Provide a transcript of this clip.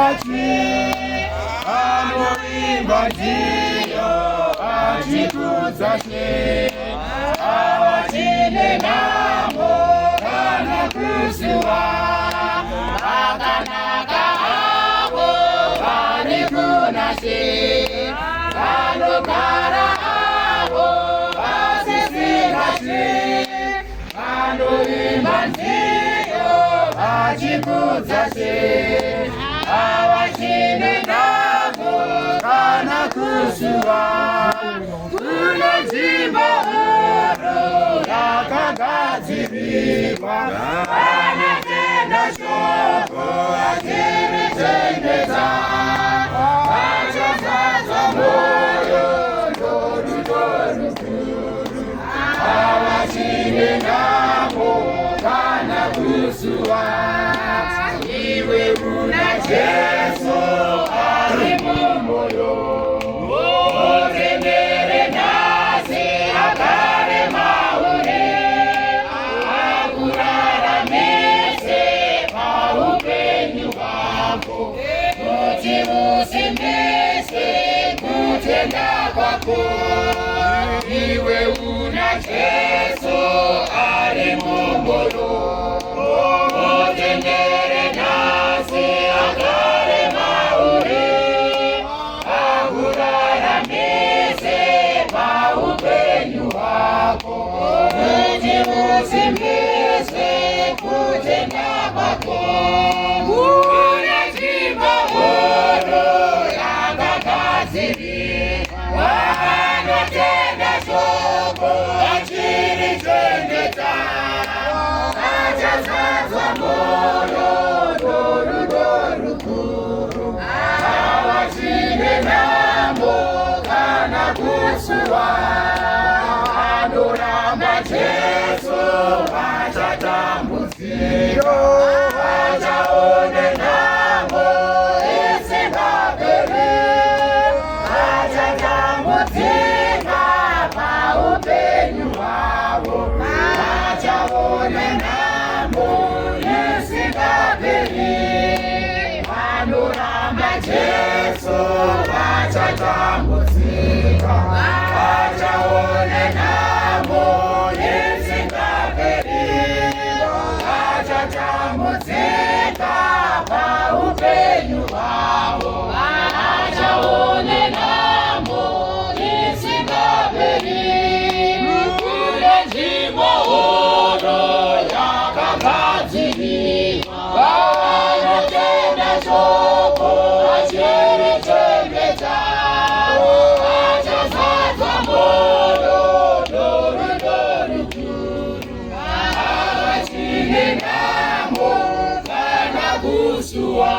wachi anoimba nziyo achikudzashe awachine namo kana kusuwa akanaka avo vari kunashe vanogara avo vasisingashe anoimba nziyo achikudzashe awachine namo kana kusuwa kuna nzvimbo huru yakagadzirirwa vanotenda shoko achirichengetedza vachazadza mwoyo norudo rukuru avachine namo kana kusuwa iwe una Jesu ari mumwoyo utendere nhasi agare mauri akuraramise paupenyu hwako kuti usimbise kutenda kwako iwe una Jesu ari mumwoyo utendere nhasi agare mauri akuraramise paupenyu hwako kuti usimbise kutenda kwako kuna nzvimbo huru yakagadzirirwa vanotenda shoko achirichengeta achazadzwa mwoyo norudo rukuru avachine namo kana kusuwa anoramba Jesu vachatambudzika vachaone namo isingaperi vachatambudzika paupenyu hwavo vachaone namo isingaperi vanoramba Jesu vachatambudzika vachaone namo isingaperi vachatambudzika paupenyu hwavo vachaone namo isingaperi kune nzvimbo huru yakagadzirirwa vanotenda shoko achirichengeta achazadzwa mwoyo norudo rukuru avachine namo kana kusuwa